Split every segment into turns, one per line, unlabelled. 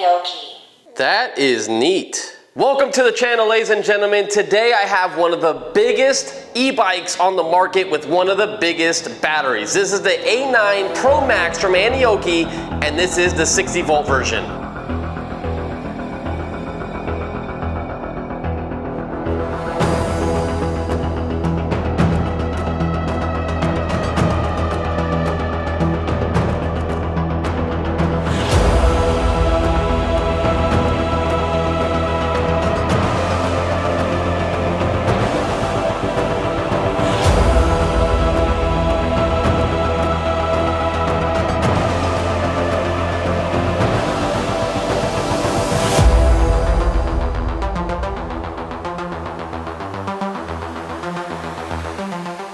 Aniioki.
That is neat. Welcome to the channel, ladies and gentlemen. Today I have one of the biggest e-bikes on the market with one of the biggest batteries. This is the A9 ProMax from Aniioki, and this is the 60-volt version.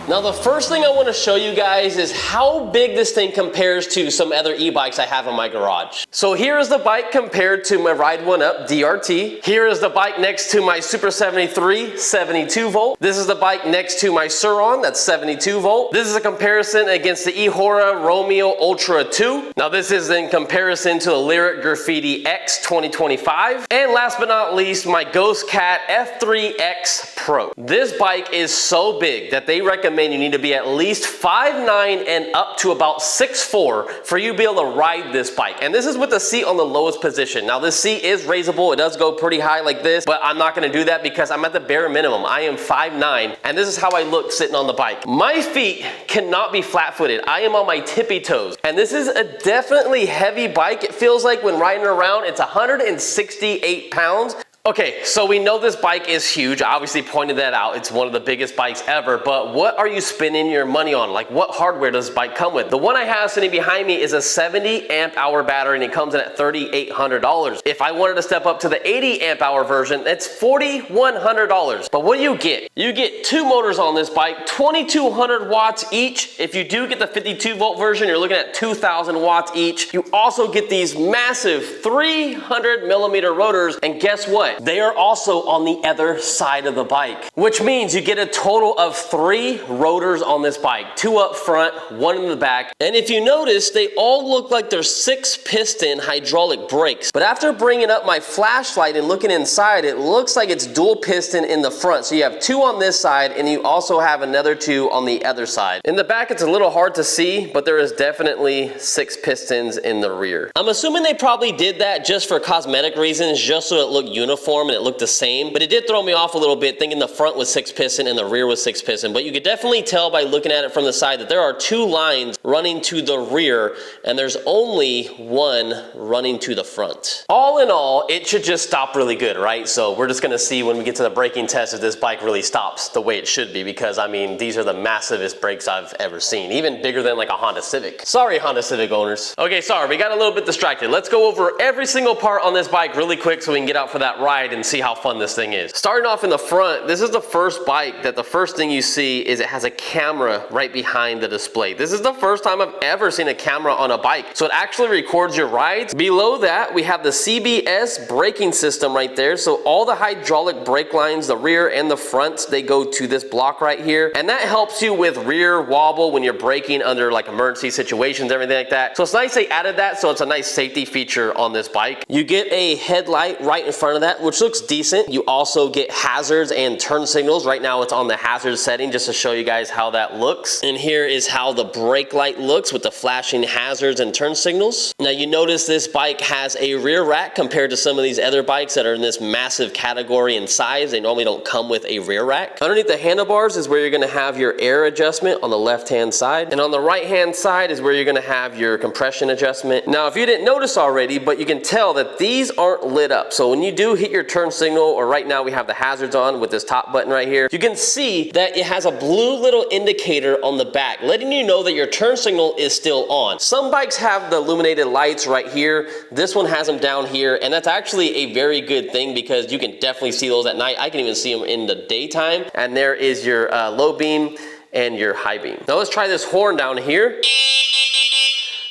Now the first thing I want to show you guys is how big this thing compares to some other e-bikes I have in my garage. So here is the bike compared to my Ride One Up DRT. Here is the bike next to my Super 73 72 volt. This is the bike next to my Sur-Ron, that's 72 volt. This is a comparison against the Ehora Romeo Ultra 2. Now this is in comparison to the Lyric Graffiti X 2025. And last but not least, my Ghost Cat F3X Pro. This bike is so big that they recommend you need to be at least 5'9" and up to about 6'4" for you to be able to ride this bike. And this is with the seat on the lowest position. Now this seat is raisable. It does go pretty high like this, but I'm not gonna do that because I'm at the bare minimum. I am 5'9", and this is how I look sitting on the bike. My feet cannot be flat-footed. I am on my tippy toes. And this is a definitely heavy bike. It feels like when riding around, it's 168 pounds. Okay, so we know this bike is huge. I obviously pointed that out. It's one of the biggest bikes ever, but what are you spending your money on? Like, what hardware does this bike come with? The one I have sitting behind me is a 70 amp hour battery, and it comes in at $3,800. If I wanted to step up to the 80 amp hour version, it's $4,100. But what do you get? You get two motors on this bike, 2,200 watts each. If you do get the 52 volt version, you're looking at 2,000 watts each. You also get these massive 300 millimeter rotors, and guess what? They are also on the other side of the bike, which means you get a total of 3 rotors on this bike, 2 up front, 1 in the back. And if you notice, they all look like they're 6-piston hydraulic brakes. But after bringing up my flashlight and looking inside, it looks like it's dual piston in the front. So you have 2 on this side, and you also have another 2 on the other side. In the back, it's a little hard to see, but there is definitely 6 pistons in the rear. I'm assuming they probably did that just for cosmetic reasons, just so it looked uniform and it looked the same, but it did throw me off a little bit thinking the front was 6-piston and the rear was 6-piston. But you could definitely tell by looking at it from the side that there are 2 lines running to the rear, and there's only 1 running to the front. All in all, it should just stop really good, right? So we're just gonna see when we get to the braking test if this bike really stops the way it should be, because I mean, these are the massivest brakes I've ever seen, even bigger than like a Honda Civic. Sorry, Honda Civic owners. Okay, sorry, we got a little bit distracted. Let's go over every single part on this bike really quick so we can get out for that ride and see how fun this thing is. Starting off in the front, this is the first bike that the first thing you see is it has a camera right behind the display. This is the first time I've ever seen a camera on a bike, so it actually records your rides. Below that, we have the CBS braking system right there, so all the hydraulic brake lines, the rear and the front, they go to this block right here, and that helps you with rear wobble when you're braking under like emergency situations, everything like that. So it's nice they added that, so it's a nice safety feature on this bike. You get a headlight right in front of that, which looks decent. You also get hazards and turn signals. Right now it's on the hazard setting just to show you guys how that looks. And here is how the brake light looks with the flashing hazards and turn signals. Now you notice this bike has a rear rack compared to some of these other bikes that are in this massive category in size. They normally don't come with a rear rack. Underneath the handlebars is where you're gonna have your air adjustment on the left-hand side. And on the right-hand side is where you're gonna have your compression adjustment. Now, if you didn't notice already, but you can tell that these aren't lit up. So when you do hit your turn signal, or right now we have the hazards on with this top button right here, you can see that it has a blue little indicator on the back, letting you know that your turn signal is still on. Some bikes have the illuminated lights right here. This one has them down here, and that's actually a very good thing because you can definitely see those at night. I can even see them in the daytime. And there is your low beam and your high beam. Now let's try this horn down here.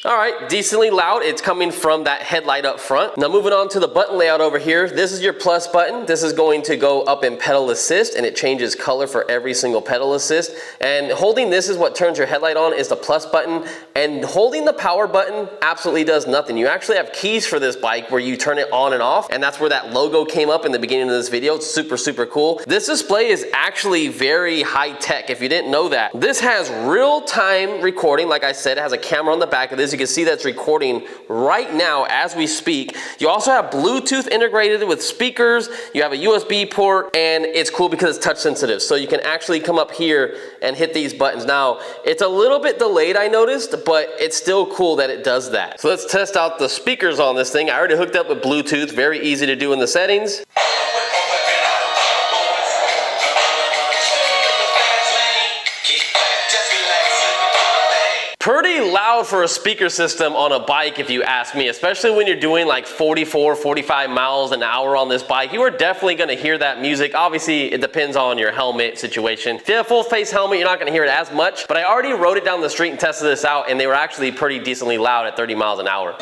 All right, decently loud. It's coming from that headlight up front. Now moving on to the button layout over here. This is your plus button. This is going to go up in pedal assist, and it changes color for every single pedal assist. And holding this is what turns your headlight on, is the plus button. And holding the power button absolutely does nothing. You actually have keys for this bike where you turn it on and off, and that's where that logo came up in the beginning of this video. It's super, super cool. This display is actually very high tech, if you didn't know that. This has real-time recording. Like I said, it has a camera on the back of this. You can see that's recording right now as we speak. You also have Bluetooth integrated with speakers. You have a USB port, and it's cool because it's touch sensitive. So you can actually come up here and hit these buttons. Now, it's a little bit delayed, I noticed, but it's still cool that it does that. So let's test out the speakers on this thing. I already hooked up with Bluetooth, very easy to do in the settings. Pretty loud for a speaker system on a bike, if you ask me, especially when you're doing like 44, 45 miles an hour on this bike. You are definitely gonna hear that music. Obviously, it depends on your helmet situation. If you have a full face helmet, you're not gonna hear it as much, but I already rode it down the street and tested this out, and they were actually pretty decently loud at 30 miles an hour.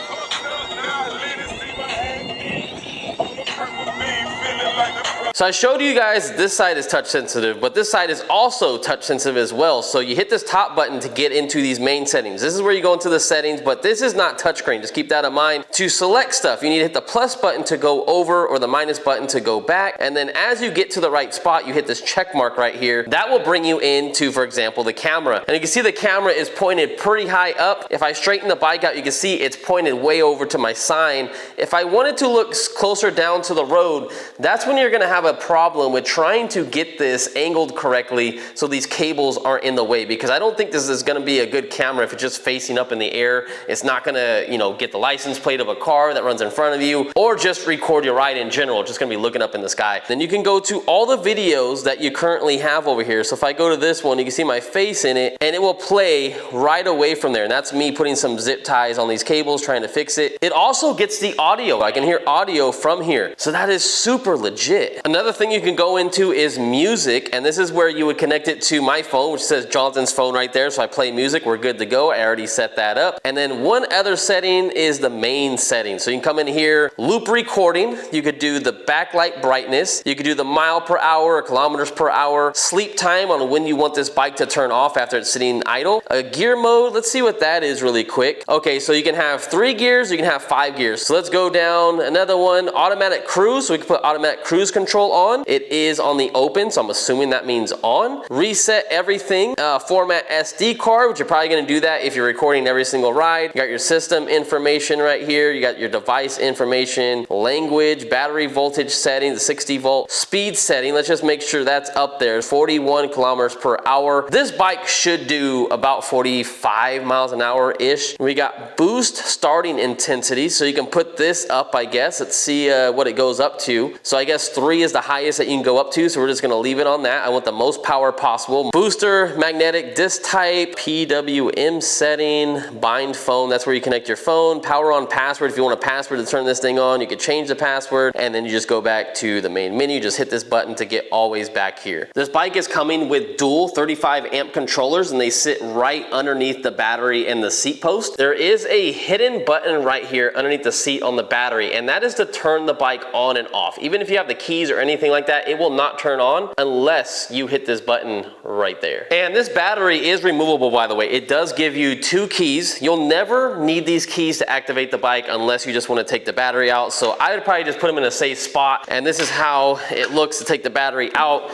So I showed you guys this side is touch sensitive, but this side is also touch sensitive as well. So you hit this top button to get into these main settings. This is where you go into the settings, but this is not touchscreen. Just keep that in mind. To select stuff, you need to hit the plus button to go over or the minus button to go back. And then as you get to the right spot, you hit this check mark right here. That will bring you into, for example, the camera. And you can see the camera is pointed pretty high up. If I straighten the bike out, you can see it's pointed way over to my sign. If I wanted to look closer down to the road, that's when you're gonna have a problem with trying to get this angled correctly so these cables aren't in the way, because I don't think this is going to be a good camera if it's just facing up in the air. It's not going to, you know, get the license plate of a car that runs in front of you, or just record your ride in general. It's just going to be looking up in the sky. Then you can go to all the videos that you currently have over here. So if I go to this one, you can see my face in it, and it will play right away from there. And that's me putting some zip ties on these cables, trying to fix it. It also gets the audio. I can hear audio from here. So that is super legit. Another thing you can go into is music, and this is where you would connect it to my phone, which says Jonathan's phone right there. So I play music, we're good to go. I already set that up. And then one other setting is the main setting. So you can come in here, loop recording. You could do the backlight brightness. You could do the mile per hour or kilometers per hour, sleep time on when you want this bike to turn off after it's sitting idle. A gear mode, let's see what that is really quick. Okay, so you can have 3 gears, you can have 5 gears. So let's go down another one, automatic cruise. So we can put automatic cruise control on. It is on the open, so I'm assuming that means on. Reset everything. Format SD card, which you're probably gonna do that if you're recording every single ride. You got your system information right here. You got your device information, language, battery voltage setting, the 60 volt speed setting. Let's just make sure that's up there. 41 kilometers per hour. This bike should do about 45 miles an hour-ish. We got boost starting intensity, so you can put this up, I guess. Let's see what it goes up to. So I guess 3 is the highest that you can go up to, so we're just gonna leave it on that. I want the most power possible. Booster, magnetic disc type, PWM setting, bind phone, that's where you connect your phone. Power on password, if you want a password to turn this thing on, you could change the password, and then you just go back to the main menu, just hit this button to get always back here. This bike is coming with dual 35 amp controllers, and they sit right underneath the battery and the seat post. There is a hidden button right here underneath the seat on the battery, and that is to turn the bike on and off. Even if you have the keys or anything like that, it will not turn on unless you hit this button right there. And this battery is removable, by the way. It does give you 2 keys. You'll never need these keys to activate the bike unless you just want to take the battery out. So I would probably just put them in a safe spot, and this is how it looks to take the battery out.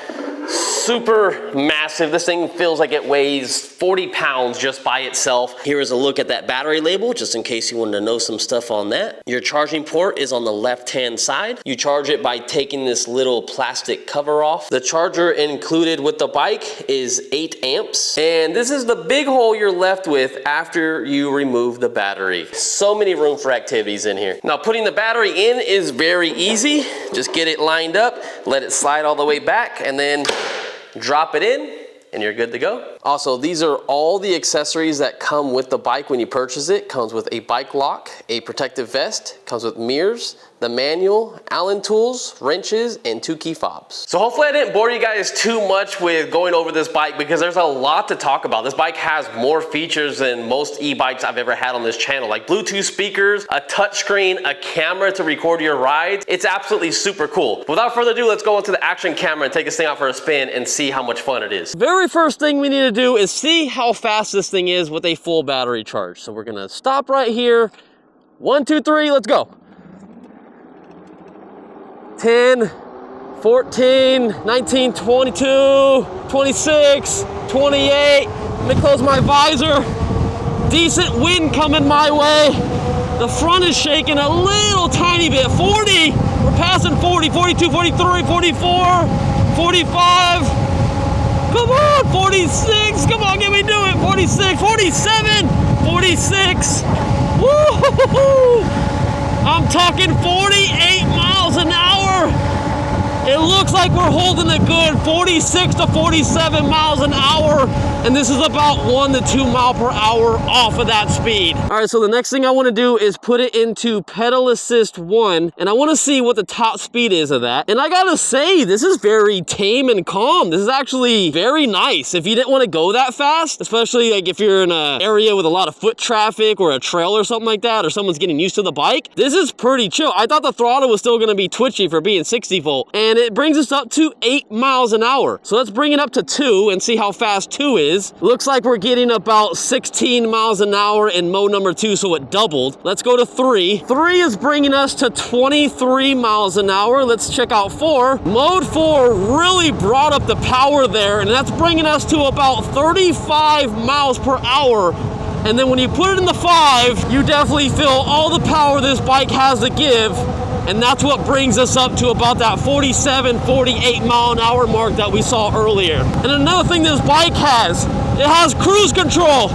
Super massive. This thing feels like it weighs 40 pounds just by itself. Here is a look at that battery label, just in case you wanted to know some stuff on that. Your charging port is on the left-hand side. You charge it by taking this little plastic cover off. The charger included with the bike is 8 amps. And this is the big hole you're left with after you remove the battery. So many room for activities in here. Now, putting the battery in is very easy. Just get it lined up, let it slide all the way back, and then drop it in, and you're good to go. Also, these are all the accessories that come with the bike when you purchase it. Comes with a bike lock, a protective vest, comes with mirrors, the manual, Allen tools, wrenches, and 2 key fobs. So hopefully I didn't bore you guys too much with going over this bike because there's a lot to talk about. This bike has more features than most e-bikes I've ever had on this channel, like Bluetooth speakers, a touchscreen, a camera to record your rides. It's absolutely super cool. Without further ado, let's go into the action camera and take this thing out for a spin and see how much fun it is. Very first thing we need to do is see how fast this thing is with a full battery charge. So we're gonna stop right here. 1, 2, 3, let's go. 10, 14, 19, 22, 26, 28. Let me close my visor. Decent wind coming my way. The front is shaking a little tiny bit. 40, we're passing 40, 42, 43, 44, 45. Come on, 46, come on, get me do it. 46, 47, 46. Woo-hoo-hoo-hoo. I'm talking 48 miles an hour. It looks like we're holding a good 46 to 47 miles an hour, and this is about 1 to 2 miles per hour off of that speed. All right, so the next thing I want to do is put it into pedal assist 1, and I want to see what the top speed is of that. And I gotta say, this is very tame and calm. This is actually very nice. If you didn't want to go that fast, especially like if you're in an area with a lot of foot traffic or a trail or something like that, or someone's getting used to the bike, this is pretty chill. I thought the throttle was still gonna be twitchy for being 60 volt, and it brings us up to 8 miles an hour. So let's bring it up to 2 and see how fast 2 is. Looks like we're getting about 16 miles an hour in mode number 2, so it doubled. Let's go to 3. 3 is bringing us to 23 miles an hour. Let's check out 4. Mode 4 really brought up the power there, and that's bringing us to about 35 miles per hour. And then when you put it in the 5, you definitely feel all the power this bike has to give. And that's what brings us up to about that 47, 48 mile an hour mark that we saw earlier. And another thing this bike has, it has cruise control.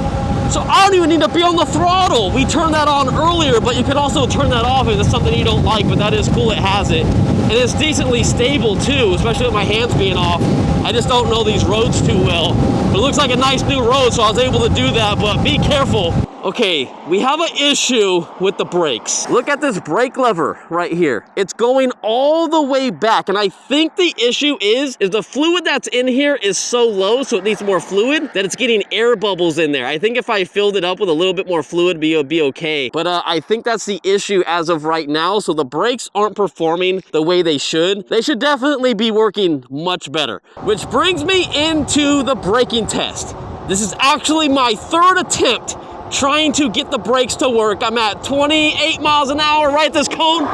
So I don't even need to be on the throttle. We turned that on earlier, but you can also turn that off if it's something you don't like, but that is cool, it has it. And it's decently stable too, especially with my hands being off. I just don't know these roads too well. But it looks like a nice new road, so I was able to do that, but be careful. Okay, we have an issue with the brakes. Look at this brake lever right here. It's going all the way back, and I think the issue is the fluid that's in here is so low, so it needs more fluid, that it's getting air bubbles in there. I think if I filled it up with a little bit more fluid, it would be okay. But I think that's the issue as of right now, so the brakes aren't performing the way they should. They should definitely be working much better. Which brings me into the braking test. This is actually my 3rd attempt trying to get the brakes to work. I'm at 28 miles an hour right at this cone.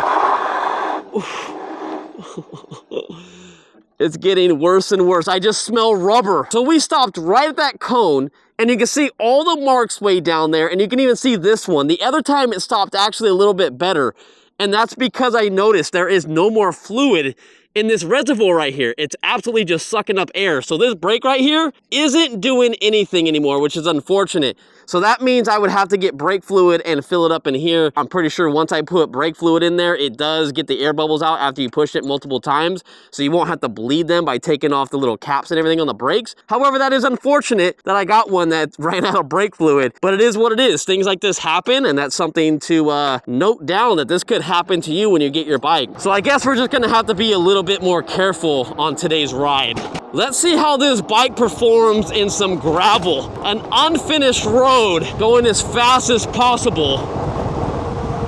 It's getting worse and worse. I just smell rubber. So we stopped right at that cone, and you can see all the marks way down there, and you can even see this one. The other time it stopped actually a little bit better, and that's because I noticed there is no more fluid in this reservoir right here. It's absolutely just sucking up air. So this brake right here isn't doing anything anymore, which is unfortunate. So that means I would have to get brake fluid and fill it up in here. I'm pretty sure once I put brake fluid in there, it does get the air bubbles out after you push it multiple times. So you won't have to bleed them by taking off the little caps and everything on the brakes. However, that is unfortunate that I got one that ran out of brake fluid, but it is what it is. Things like this happen, and that's something to note down, that this could happen to you when you get your bike. So I guess we're just gonna have to be a little bit more careful on today's ride. Let's see how this bike performs in some gravel. An unfinished road going as fast as possible.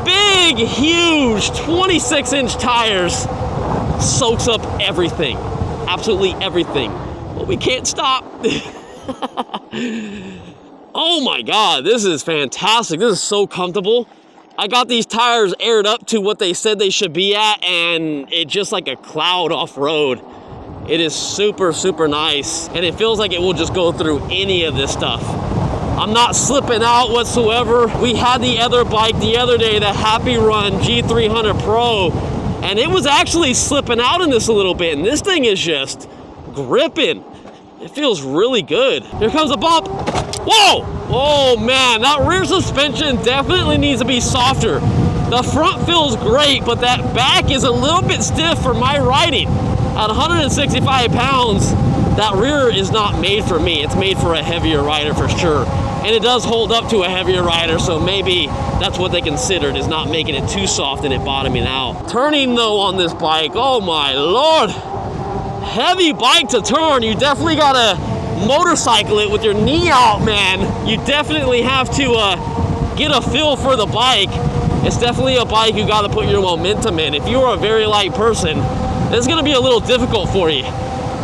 Big, huge 26-inch tires. Soaks up everything. Absolutely everything. But we can't stop. Oh my God, this is fantastic. This is so comfortable. I got these tires aired up to what they said they should be at, and it's just like a cloud off-road. It is super, super nice, and it feels like it will just go through any of this stuff. I'm not slipping out whatsoever. We had the other bike the other day, the Happy Run G300 Pro, and it was actually slipping out in this a little bit, and this thing is just gripping. It feels really good. Here comes a bump. Whoa! Oh man, that rear suspension definitely needs to be softer. The front feels great, but that back is a little bit stiff for my riding. At 165 pounds, that rear is not made for me. It's made for a heavier rider for sure. And it does hold up to a heavier rider, so maybe that's what they considered, is not making it too soft and it bottoming out. Turning though on this bike, oh my Lord. Heavy bike to turn. You definitely gotta motorcycle it with your knee out, man. You definitely have to get a feel for the bike. It's definitely a bike you gotta put your momentum in. If you are a very light person, it's gonna be a little difficult for you.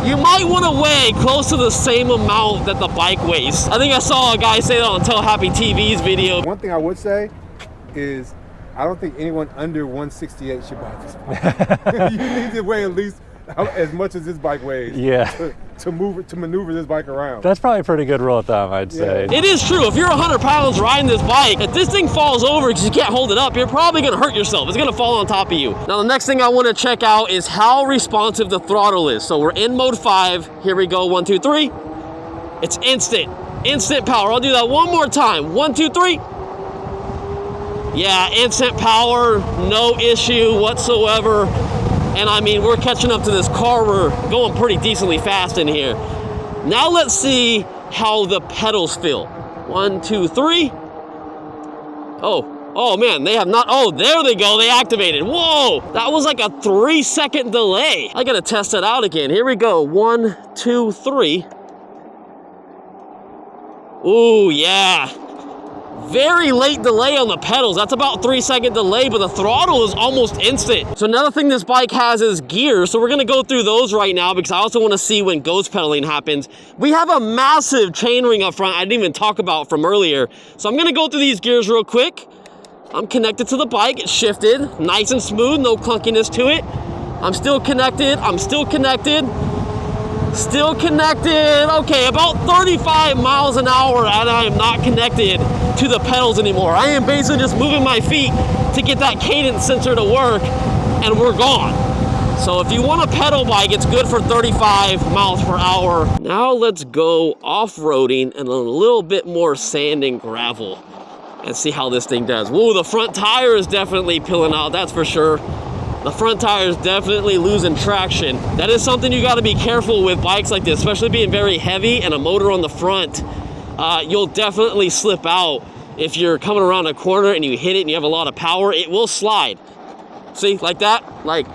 You might want to weigh close to the same amount that the bike weighs. I think I saw a guy say that on Tell Happy TV's video.
One thing I would say is I don't think anyone under 168 should buy this bike. You need to weigh at least as much as this bike weighs.
Yeah.
To maneuver this bike around.
That's probably a pretty good rule of thumb, I'd say.
It is true. If you're 100 pounds riding this bike, if this thing falls over because you can't hold it up, you're probably gonna hurt yourself. It's gonna fall on top of you. Now the next thing I wanna check out is how responsive the throttle is. So we're in mode 5. Here we go, 1, 2, 3. It's instant power. I'll do that one more time. 1, 2, 3. Yeah, instant power, no issue whatsoever. And I mean, we're catching up to this car. We're going pretty decently fast in here. Now let's see how the pedals feel. 1, 2, 3. Oh man, they have not, oh, there they go, they activated. Whoa, that was like a 3-second delay. I gotta test it out again. Here we go, 1, 2, 3. Ooh, yeah. Very late delay on the pedals. That's about 3-second delay, but the throttle is almost instant. So another thing this bike has is gears. So we're gonna go through those right now because I also wanna see when ghost pedaling happens. We have a massive chainring up front I didn't even talk about from earlier. So I'm gonna go through these gears real quick. I'm connected to the bike, it's shifted, nice and smooth, no clunkiness to it. I'm still connected, Still connected. Okay, about 35 miles an hour and I am not connected to the pedals anymore. I am basically just moving my feet to get that cadence sensor to work and we're gone. So if you want a pedal bike, it's good for 35 miles per hour. Now let's go off-roading and a little bit more sand and gravel and see how this thing does. Whoa, the front tire is definitely peeling out, that's for sure. The front tire is definitely losing traction. That is something you gotta be careful with bikes like this, especially being very heavy and a motor on the front. You'll definitely slip out if you're coming around a corner and you hit it and you have a lot of power, it will slide. See, like that? Like,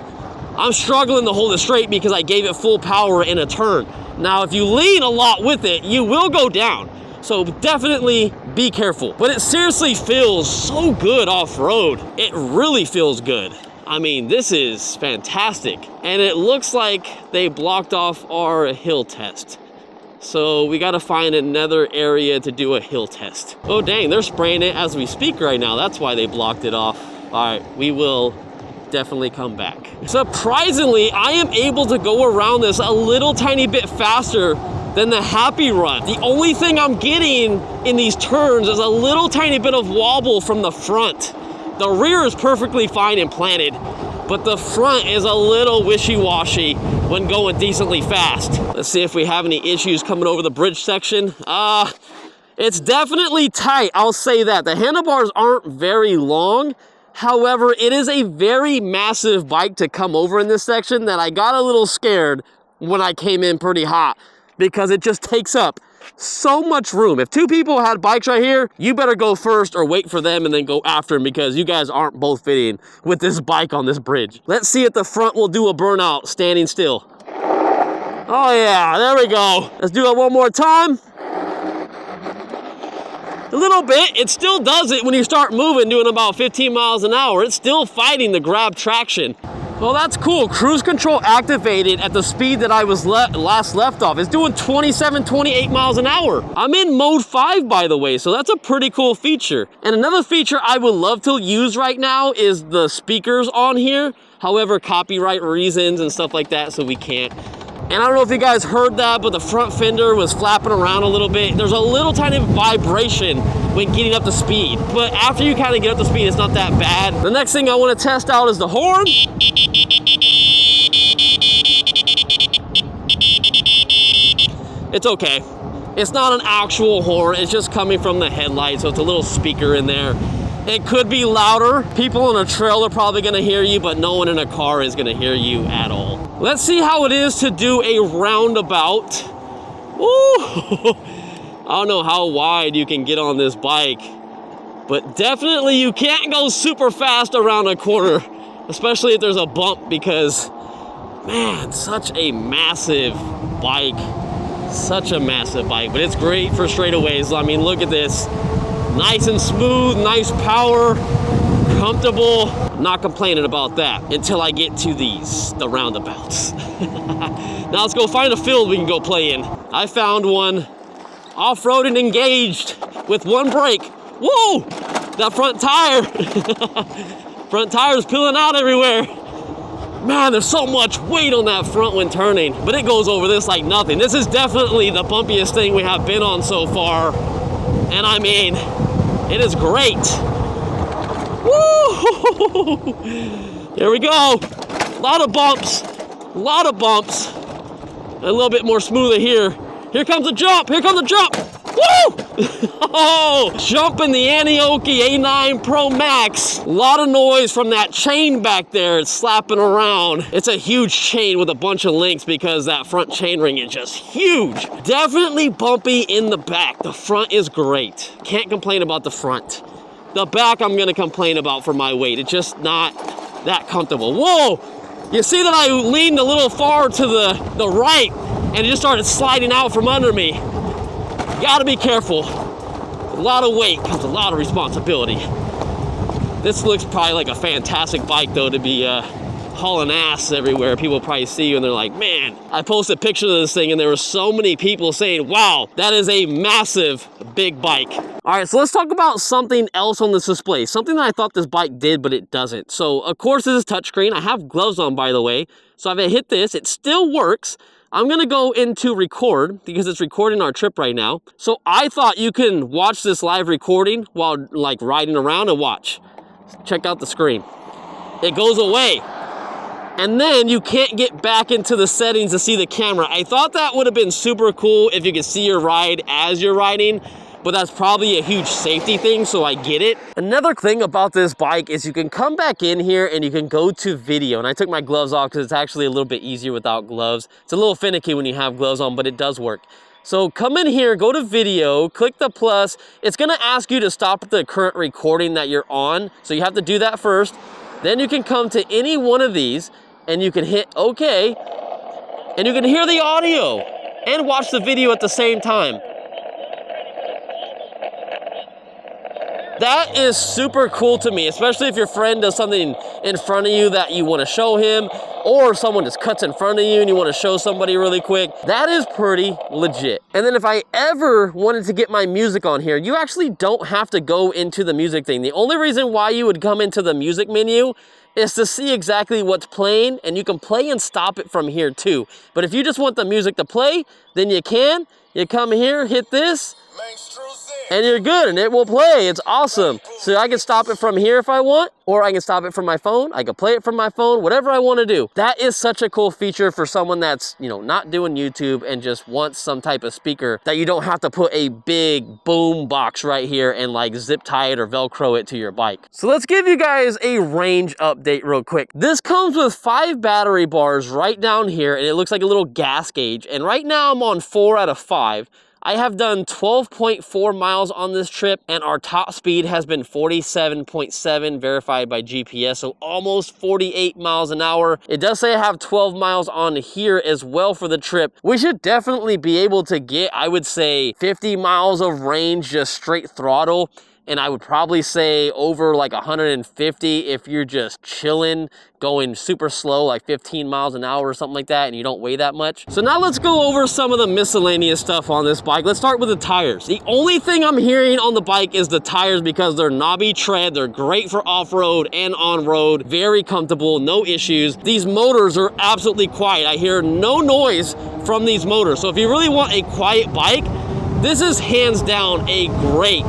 I'm struggling to hold it straight because I gave it full power in a turn. Now, if you lean a lot with it, you will go down. So definitely be careful. But it seriously feels so good off-road. It really feels good. I mean, this is fantastic. And it looks like they blocked off our hill test. So we gotta find another area to do a hill test. Oh dang, they're spraying it as we speak right now. That's why they blocked it off. All right, we will definitely come back. Surprisingly, I am able to go around this a little tiny bit faster than the Happy Run. The only thing I'm getting in these turns is a little tiny bit of wobble from the front. The rear is perfectly fine and planted, but the front is a little wishy-washy when going decently fast. Let's see if we have any issues coming over the bridge section. It's definitely tight, I'll say that. The handlebars aren't very long. However, it is a very massive bike to come over in this section that I got a little scared when I came in pretty hot because it just takes up so much room. If two people had bikes right here, you better go first or wait for them and then go after them because you guys aren't both fitting with this bike on this bridge. Let's see if the front will do a burnout standing still. Oh yeah, there we go. Let's do it one more time. A little bit. It still does it when you start moving, doing about 15 miles an hour. It's still fighting the grab traction. Well, that's cool. Cruise control activated at the speed that I was last left off. It's doing 27, 28 miles an hour. I'm in mode 5, by the way, so that's a pretty cool feature. And another feature I would love to use right now is the speakers on here. However, copyright reasons and stuff like that, so we can't. And I don't know if you guys heard that, but the front fender was flapping around a little bit. There's a little tiny vibration when getting up to speed. But after you kind of get up to speed, it's not that bad. The next thing I want to test out is the horn. It's okay. It's not an actual horn. It's just coming from the headlight, so it's a little speaker in there. It could be louder. People on a trail are probably gonna hear you, but no one in a car is gonna hear you at all. Let's see how it is to do a roundabout Woo! I don't know how wide you can get on this bike, but definitely you can't go super fast around a corner, especially if there's a bump, because man, such a massive bike. Such a massive bike, but it's great for straightaways. I mean, look at this. Nice and smooth, nice power, comfortable. I'm not complaining about that until I get to the roundabouts. Now let's go find a field we can go play in. I found one. Off-road and engaged with one brake. Whoa! That front tire. Front tire is peeling out everywhere. Man, there's so much weight on that front when turning, but it goes over this like nothing. This is definitely the bumpiest thing we have been on so far. And I mean, it is great. Woo! Here we go. A lot of bumps. A lot of bumps. A little bit more smoother here. Here comes the jump. Here comes the jump. Woo! Oh, jumping the Aniioki A9 ProMax. A lot of noise from that chain back there. It's slapping around. It's a huge chain with a bunch of links because that front chain ring is just huge. Definitely bumpy in the back. The front is great. Can't complain about the front. The back I'm gonna complain about for my weight. It's just not that comfortable. Whoa! You see that I leaned a little far to the right and it just started sliding out from under me. Gotta be careful. A lot of weight comes a lot of responsibility. This looks probably like a fantastic bike though, to be hauling ass everywhere. People probably see you and they're like, man, I posted pictures of this thing and there were so many people saying, wow, that is a massive big bike. All right, so let's talk about something else on this display. Something that I thought this bike did, but it doesn't. So of course this is touchscreen. I have gloves on, by the way. So if I hit this, it still works. I'm gonna go into record because it's recording our trip right now. So I thought you can watch this live recording while like riding around and watch. Check out the screen. It goes away. And then you can't get back into the settings to see the camera. I thought that would have been super cool if you could see your ride as you're riding, but that's probably a huge safety thing, so I get it. Another thing about this bike is you can come back in here and you can go to video. And I took my gloves off because it's actually a little bit easier without gloves. It's a little finicky when you have gloves on, but it does work. So come in here, go to video, click the plus. It's gonna ask you to stop the current recording that you're on. So you have to do that first. Then you can come to any one of these and you can hit OK. And you can hear the audio and watch the video at the same time. That is super cool to me, especially if your friend does something in front of you that you want to show him, or someone just cuts in front of you and you want to show somebody really quick. That is pretty legit. And then if I ever wanted to get my music on here, you actually don't have to go into the music thing. The only reason why you would come into the music menu is to see exactly what's playing, and you can play and stop it from here too. But if you just want the music to play, then you can. You come here, hit this, and you're good, and it will play. It's awesome. So I can stop it from here if I want, or I can stop it from my phone. I can play it from my phone, whatever I want to do. That is such a cool feature for someone that's, you know, not doing YouTube and just wants some type of speaker that you don't have to put a big boom box right here and like zip tie it or Velcro it to your bike. So let's give you guys a range update real quick. This comes with 5 battery bars right down here, and it looks like a little gas gauge. And right now I'm on 4 out of 5. I have done 12.4 miles on this trip, and our top speed has been 47.7 verified by GPS, so almost 48 miles an hour. It does say I have 12 miles on here as well for the trip. We should definitely be able to get, I would say, 50 miles of range just straight throttle. And I would probably say over like 150 if you're just chilling, going super slow, like 15 miles an hour or something like that, and you don't weigh that much. So now let's go over some of the miscellaneous stuff on this bike. Let's start with the tires. The only thing I'm hearing on the bike is the tires because they're knobby tread. They're great for off-road and on-road. Very comfortable, no issues. These motors are absolutely quiet. I hear no noise from these motors. So if you really want a quiet bike, this is hands down a great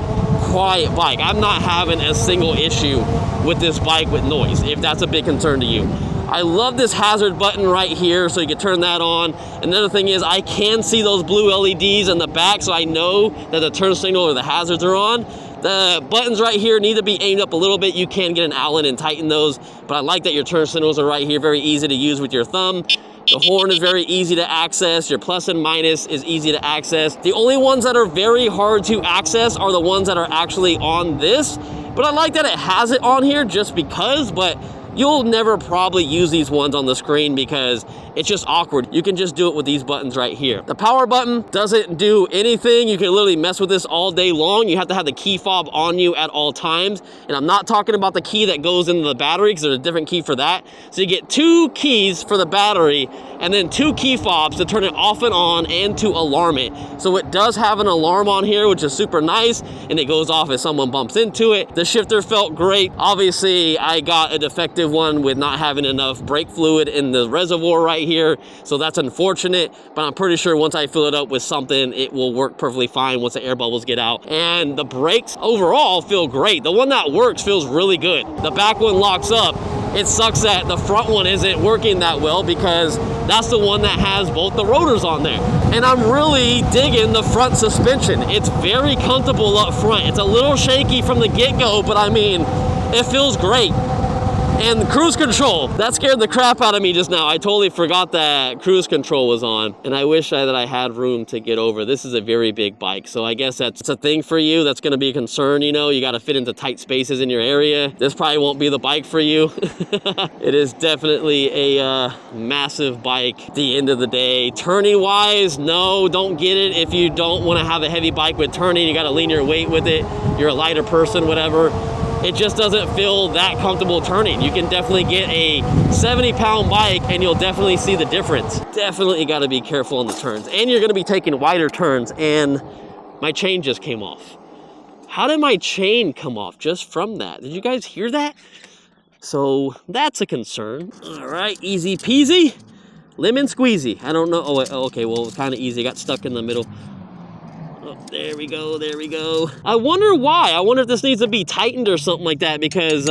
quiet bike. I'm not having a single issue with this bike with noise, if that's a big concern to you. I love this hazard button right here, so you can turn that on. Another thing is I can see those blue LEDs in the back, so I know that the turn signal or the hazards are on. The buttons right here need to be aimed up a little bit. You can get an Allen and tighten those, but I like that your turn signals are right here, very easy to use with your thumb. The horn is very easy to access. Your plus and minus is easy to access. The only ones that are very hard to access are the ones that are actually on this. But I like that it has it on here just because, but you'll never probably use these ones on the screen because it's just awkward. You can just do it with these buttons right here. The power button doesn't do anything. You can literally mess with this all day long. You have to have the key fob on you at all times. And I'm not talking about the key that goes into the battery because there's a different key for that. So you get 2 keys for the battery and then 2 key fobs to turn it off and on and to alarm it. So it does have an alarm on here, which is super nice, and it goes off if someone bumps into it. The shifter felt great. Obviously, I got a defective one with not having enough brake fluid in the reservoir right here, so that's unfortunate, but I'm pretty sure once I fill it up with something, it will work perfectly fine once the air bubbles get out. And the brakes overall feel great. The one that works feels really good. The back one locks up. It sucks that the front one isn't working that well because that's the one that has both the rotors on there. And I'm really digging the front suspension. It's very comfortable up front. It's a little shaky from the get-go, but I mean, it feels great. And cruise control, that scared the crap out of me just now. I totally forgot that cruise control was on, and I wish that I had room to get over. This is a very big bike, so I guess that's a thing for you. That's gonna be a concern, you know, you gotta fit into tight spaces in your area. This probably won't be the bike for you. It is definitely a massive bike at the end of the day. Turning wise, no, don't get it if you don't wanna have a heavy bike with turning. You gotta lean your weight with it. You're a lighter person, whatever. It just doesn't feel that comfortable turning. You can definitely get a 70-pound bike and you'll definitely see the difference. Definitely got to be careful on the turns. And you're going to be taking wider turns, and my chain just came off. How did my chain come off just from that? Did you guys hear that? So that's a concern. All right, easy peasy, lemon squeezy. I don't know. Oh, okay, well, it's kind of easy. I got stuck in the middle. Oh, there we go, there we go. I wonder why. I wonder if this needs to be tightened or something like that because,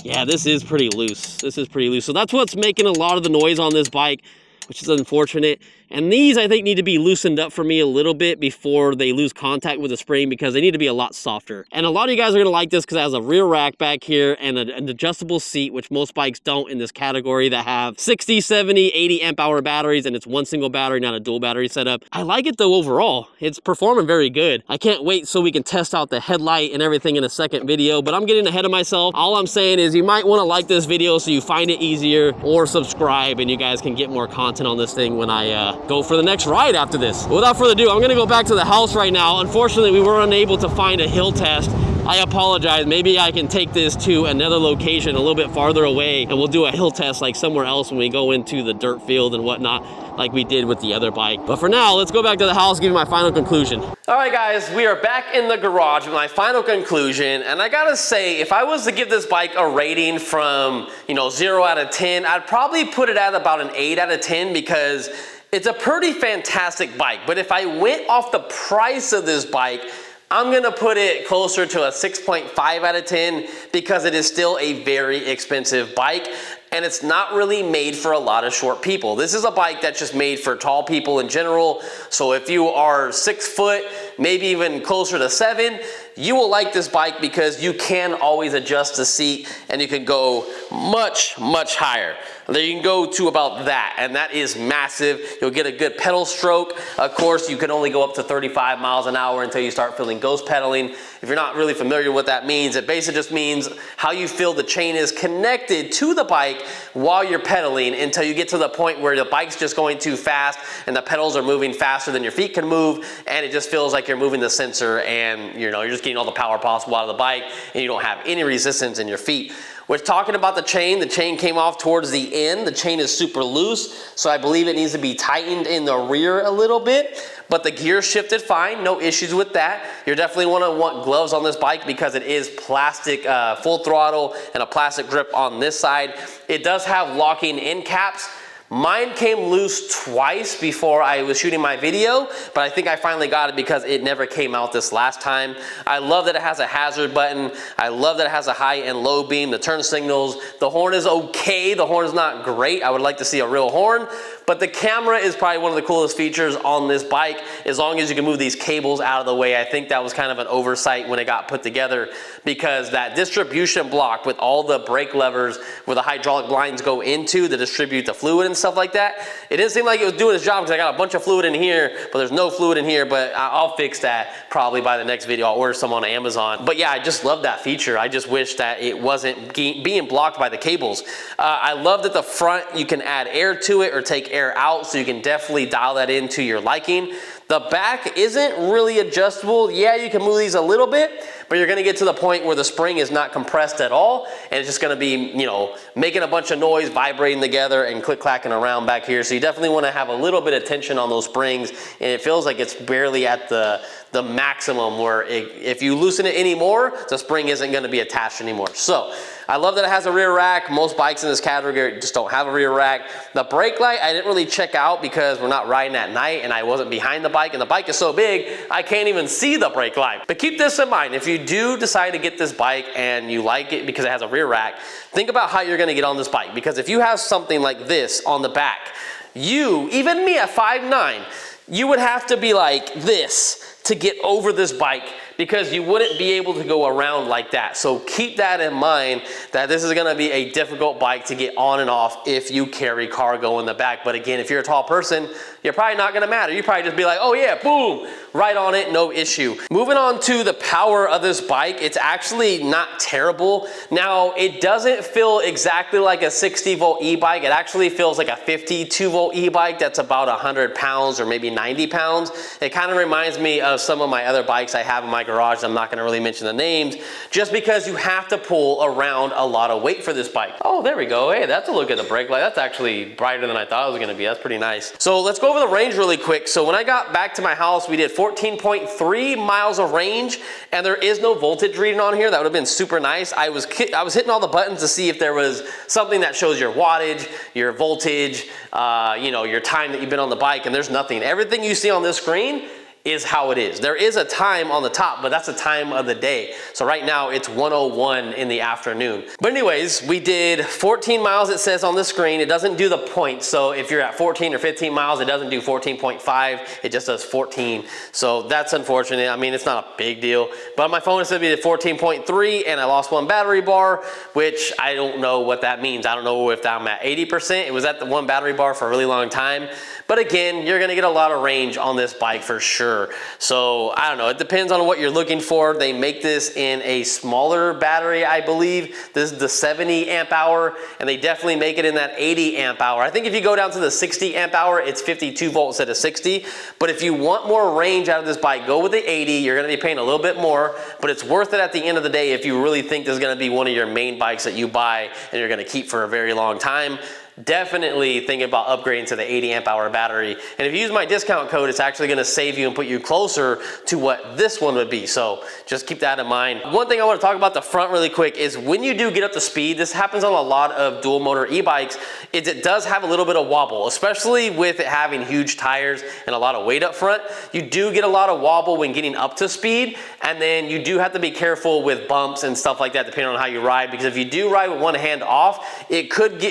yeah, this is pretty loose. This is pretty loose. So that's what's making a lot of the noise on this bike, which is unfortunate. And these, I think, need to be loosened up for me a little bit before they lose contact with the spring because they need to be a lot softer. And a lot of you guys are gonna like this because it has a rear rack back here and an adjustable seat, which most bikes don't in this category that have 60, 70, 80 amp hour batteries, and it's one single battery, not a dual battery setup. I like it though overall. It's performing very good. I can't wait so we can test out the headlight and everything in a second video, but I'm getting ahead of myself. All I'm saying is you might wanna like this video so you find it easier, or subscribe and you guys can get more content on this thing when I go for the next ride after this. Without further ado, I'm gonna go back to the house right now. Unfortunately, we were unable to find a hill test. I apologize. Maybe I can take this to another location a little bit farther away and we'll do a hill test like somewhere else when we go into the dirt field and whatnot like we did with the other bike. But for now, let's go back to the house, give you my final conclusion. All right, guys, we are back in the garage with my final conclusion. And I gotta say, if I was to give this bike a rating from, 0 out of 10, I'd probably put it at about an 8 out of 10 because it's a pretty fantastic bike. But if I went off the price of this bike, I'm gonna put it closer to a 6.5 out of 10 because it is still a very expensive bike and it's not really made for a lot of short people. This is a bike that's just made for tall people in general. So if you are 6 foot, maybe even closer to 7, you will like this bike because you can always adjust the seat and you can go much, much higher. Then you can go to about that, and that is massive. You'll get a good pedal stroke. Of course, you can only go up to 35 miles an hour until you start feeling ghost pedaling. If you're not really familiar with what that means, it basically just means how you feel the chain is connected to the bike while you're pedaling until you get to the point where the bike's just going too fast and the pedals are moving faster than your feet can move, and it just feels like you're moving the sensor and you're just getting all the power possible out of the bike and you don't have any resistance in your feet. We're talking about the chain came off towards the end. The chain is super loose, so I believe it needs to be tightened in the rear a little bit, but the gear shifted fine, no issues with that. You're definitely want gloves on this bike because it is plastic, full throttle and a plastic grip on this side. It does have locking end caps. Mine came loose twice before I was shooting my video, but I think I finally got it because it never came out this last time. I love that it has a hazard button. I love that it has a high and low beam, the turn signals. The horn is okay. The horn is not great. I would like to see a real horn, but the camera is probably one of the coolest features on this bike as long as you can move these cables out of the way. I think that was kind of an oversight when it got put together because that distribution block with all the brake levers where the hydraulic lines go into to distribute the fluid and stuff like that. It didn't seem like it was doing its job because I got a bunch of fluid in here, but there's no fluid in here, but I'll fix that probably by the next video. I'll order some on Amazon. But yeah, I just love that feature. I just wish that it wasn't being blocked by the cables. I love that the front, you can add air to it or take air out, so you can definitely dial that into your liking. The back isn't really adjustable. Yeah, you can move these a little bit, but you're gonna get to the point where the spring is not compressed at all, and it's just gonna be, you know, making a bunch of noise, vibrating together and click-clacking around back here. So you definitely wanna have a little bit of tension on those springs, and it feels like it's barely at the maximum where if you loosen it anymore, the spring isn't gonna be attached anymore. So I love that it has a rear rack. Most bikes in this category just don't have a rear rack. The brake light, I didn't really check out because we're not riding at night and I wasn't behind the bike, and the bike is so big, I can't even see the brake light. But keep this in mind, if you do decide to get this bike and you like it because it has a rear rack, think about how you're gonna get on this bike. Because if you have something like this on the back, even me at 5'9", you would have to be like this to get over this bike, because you wouldn't be able to go around like that. So keep that in mind, that this is gonna be a difficult bike to get on and off if you carry cargo in the back. But again, if you're a tall person, you're probably not gonna matter. You probably just be like, oh yeah, boom, right on it, no issue. Moving on to the power of this bike, it's actually not terrible. Now, it doesn't feel exactly like a 60 volt e-bike. It actually feels like a 52 volt e-bike that's about 100 pounds or maybe 90 pounds. It kind of reminds me of some of my other bikes I have in my garage. I'm not gonna really mention the names, just because you have to pull around a lot of weight for this bike. Oh, there we go. Hey, that's a look at the brake light. That's actually brighter than I thought it was gonna be. That's pretty nice. So let's go over the range really quick. So when I got back to my house, we did 14.3 miles of range, and there is no voltage reading on here. That would have been super nice. I was hitting all the buttons to see if there was something that shows your wattage, your voltage, you know, your time that you've been on the bike, and there's nothing. Everything you see on this screen is how it is. There is a time on the top, but that's the time of the day. So right now it's 1:01 in the afternoon. But anyways, we did 14 miles, it says on the screen. It doesn't do the points. So if you're at 14 or 15 miles, it doesn't do 14.5. It just does 14. So that's unfortunate. I mean, it's not a big deal. But on my phone it said we did 14.3, and I lost one battery bar, which I don't know what that means. I don't know if I'm at 80%. It was at the one battery bar for a really long time. But again, you're gonna get a lot of range on this bike for sure. So I don't know, it depends on what you're looking for. They make this in a smaller battery, I believe. This is the 70 amp hour, and they definitely make it in that 80 amp hour. I think if you go down to the 60 amp hour, it's 52 volts instead of 60. But if you want more range out of this bike, go with the 80. You're gonna be paying a little bit more, but it's worth it at the end of the day if you really think this is gonna be one of your main bikes that you buy and you're gonna keep for a very long time. Definitely think about upgrading to the 80 amp hour battery. And if you use my discount code, it's actually gonna save you and put you closer to what this one would be. So just keep that in mind. One thing I wanna talk about the front really quick is when you do get up to speed, this happens on a lot of dual motor e-bikes, is it does have a little bit of wobble, especially with it having huge tires and a lot of weight up front. You do get a lot of wobble when getting up to speed, and then you do have to be careful with bumps and stuff like that depending on how you ride, because if you do ride with one hand off, it could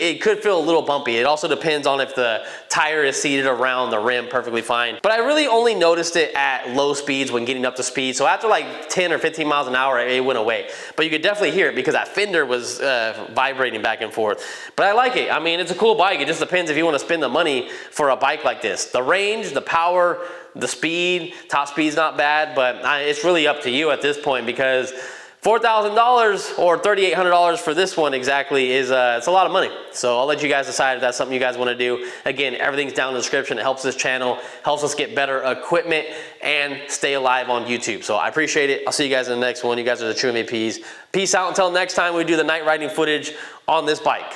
feel a little bumpy. It also depends on if the tire is seated around the rim perfectly fine. But I really only noticed it at low speeds when getting up to speed. So after like 10 or 15 miles an hour, it went away. But you could definitely hear it because that fender was vibrating back and forth. But I like it. I mean, it's a cool bike. It just depends if you want to spend the money for a bike like this. The range, the power, the speed, top speed's not bad, but it's really up to you at this point, because $4,000 or $3,800 for this one exactly is it's a lot of money. So I'll let you guys decide if that's something you guys want to do. Again, everything's down in the description. It helps this channel, helps us get better equipment and stay alive on YouTube. So I appreciate it. I'll see you guys in the next one. You guys are the true MVPs. Peace out until next time we do the night riding footage on this bike.